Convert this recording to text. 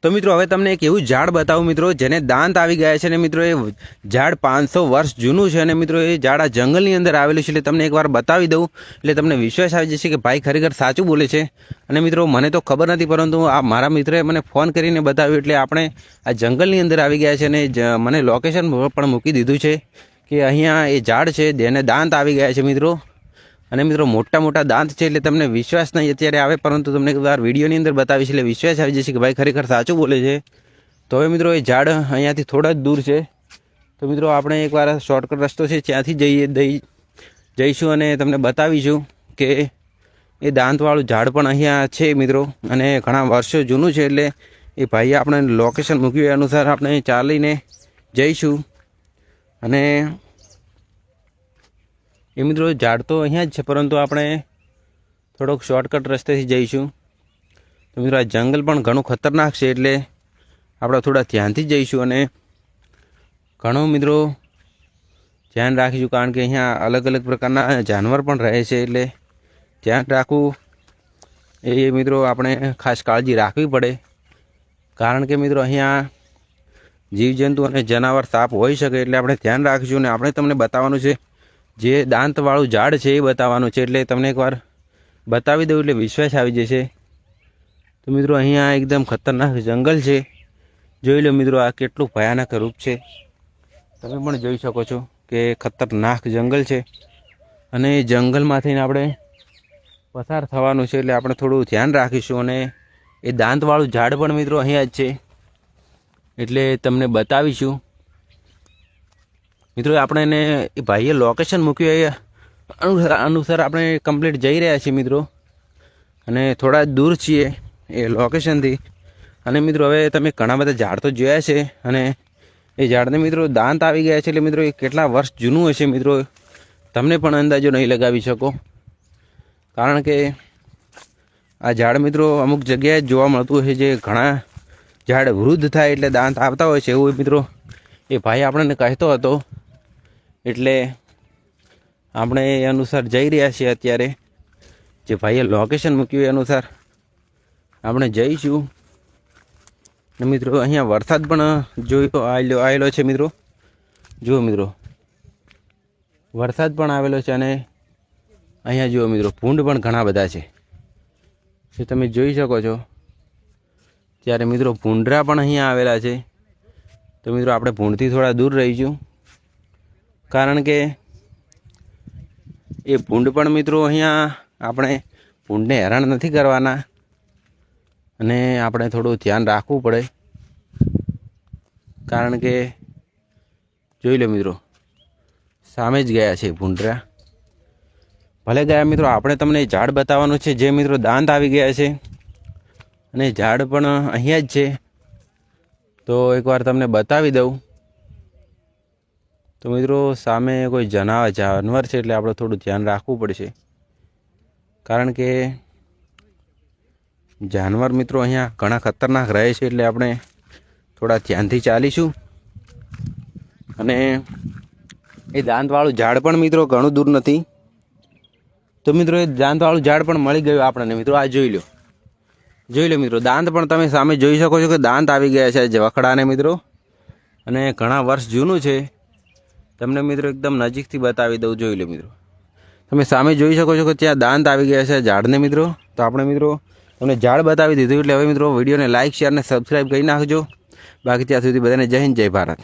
तो मित्रों हवे तमने एक एवं झाड़ बताऊं मित्रों जेने दांत आवी गया है। मित्रों ये झाड़ 500 वर्ष जूनू है। मित्रों ये झाड़ आ जंगलनी अंदर आवेलुं छे। तमने एक बार बतावी दऊं એટલે તમને વિશ્વાસ આવી જશે કે ભાઈ ખરેખર સાચું બોલે છે। અને મિત્રો મને તો ખબર નથી, પરંતુ આ મારા મિત્રએ મને ફોન કરીને બતાવ્યું એટલે આપણે આ જંગલની અંદર આવી ગયા છે અને મને લોકેશન પણ મૂકી દીધું છે કે અહીંયા એ ઝાડ છે જેને દાંત આવી ગયા છે મિત્રો। અને મિત્રો મોટા મોટા દાંત છે એટલે તમને વિશ્વાસ નહીં અત્યારે આવે, પરંતુ તમને એકવાર વિડીયોની અંદર બતાવીશ એટલે વિશ્વાસ આવી જશે કે ભાઈ ખરેખર સાચું બોલે છે। તો હવે મિત્રો એ ઝાડ અહીંયાથી થોડા જ દૂર છે। તો મિત્રો આપણે એકવાર શોર્ટકટ રસ્તો છે ત્યાંથી જઈશું અને તમને બતાવીશું કે એ દાંતવાળું ઝાડ પણ અહીંયા છે મિત્રો। અને ઘણા વર્ષો જૂનું છે એટલે એ ભાઈએ આપણે લોકેશન મૂક્યું એ અનુસાર આપણે ચાલીને જઈશું। અને એ मित्रों झाड़ तो अहीं ज, परंतु आपणे थोड़ोक शॉर्टकट रस्ते थी जईशुं। तो मित्रों आ जंगल पण घणुं खतरनाक छे એટલે આપણે થોડા ધ્યાનથી જઈશું અને ઘણું મિત્રો ધ્યાન રાખીશું, કારણ કે અહીંયા અલગ અલગ પ્રકારના જાનવર પણ રહે છે એટલે ધ્યાન રાખવું એ મિત્રો આપણે ખાસ કાળજી રાખવી પડે। કારણ કે મિત્રો અહીંયા જીવજંતુ અને જનાવર સાપ હોઈ શકે એટલે આપણે ધ્યાન રાખીશું। અને આપણે તમને બતાવવાનું છે જે દાંતવાળું ઝાડ છે એ બતાવવાનું છે, એટલે તમને એકવાર બતાવી દઉં એટલે વિશ્વાસ આવી જશે। તો મિત્રો અહીંયા એકદમ ખતરનાક જંગલ છે, જોઈ લો મિત્રો આ કેટલું ભયાનક રૂપ છે। તમે પણ જોઈ શકો છો કે ખતરનાક જંગલ છે અને જંગલમાંથી આપણે પસાર થવાનું છે એટલે આપણે થોડું ધ્યાન રાખીશું। અને એ દાંતવાળું ઝાડ પણ મિત્રો અહીંયા જ છે એટલે તમને બતાવીશું। मित्रों आपणे ने भाईए लोकेशन मूक्यु ए अनुसार आपणे कम्प्लीट जई रह्या छीए मित्रों, अने थोड़ा दूर छीए ए लोकेशन थी। अने मित्रों हवे तमे घणा बधा झाड़ तो जोया छे अने ए झाड़ने मित्रों दांत आवी गया छे, એટલે मित्रों ए केटला वर्ष जूनू हशे मित्रों तमने पण अंदाजो नहीं लगावी शको। कारण के आ झाड़ मित्रों अमुक जग्याए जोवा मळतुं हशे, जे घणा झाड़ वृद्ध थाय એટલે दांत आवता होय छे एवुं मित्रों ए भाई आपणे कहेतो हतो। એટલે આપણે એ અનુસાર જઈ રહ્યા છીએ અત્યારે, જે ભાઈએ લોકેશન મૂક્યું એ અનુસાર આપણે જઈશું। અને મિત્રો અહીંયા વરસાદ પણ જોયો આવેલો છે મિત્રો, જુઓ મિત્રો વરસાદ પણ આવેલો છે। અને અહીંયા જુઓ મિત્રો ભૂંડ પણ ઘણા બધા છે જે તમે જોઈ શકો છો। ત્યારે મિત્રો ભૂંડરા પણ અહીંયા આવેલા છે। તો મિત્રો આપણે ભૂંડથી થોડા દૂર રહીશું, कारण के ये भूंड पण मित्रों अहींया आपणे भूंडने हैरान नहीं करवाना अने आपणे थोड़ुं ध्यान राखवुं पड़े। कारण के जोई लो मित्रों सामे ज गया छे भूंडरा, भले गया मित्रों आपणे तमने झाड़ बताववानुं छे जे मित्रों दांत आवी गया छे अने झाड़ पण अहींया ज छे। तो एकवार तमने बतावी दऊं। तो मित्रों सामे कोई जानवर है એટલે આપણે થોડું ધ્યાન રાખવું પડશે, કારણ કે जानवर मित्रों અહીંયા ઘણા ખતરનાક રહે છે એટલે આપણે થોડા ધ્યાનથી ચાલીશું। અને એ દાંતવાળું ઝાડ પણ મિત્રો ઘણું દૂર નથી। તો મિત્રો એ દાંતવાળું ઝાડ પણ મળી ગયું આપણને મિત્રો। આ જોઈ લો મિત્રો દાંત પણ તમે સામે જોઈ શકો છો કે દાંત આવી ગયા છે વખડાને મિત્રો, અને ઘણા વર્ષ જૂનું છે। तमने मित्रों एकदम नजीक थी बतावी दऊं, जोई लो मित्रों तमे सामे जोई शको छो कि त्यां दांत आवी गया छे झाड़ने मित्रों। तो आपणे मित्रों तमने झाड़ बतावी दीधुं, એટલે હવે मित्रों विडियो ने लाइक शेयर ने सब्सक्राइब करी नाखजो। बाकी त्यां सुधी बधाने जय हिंद जय भारत।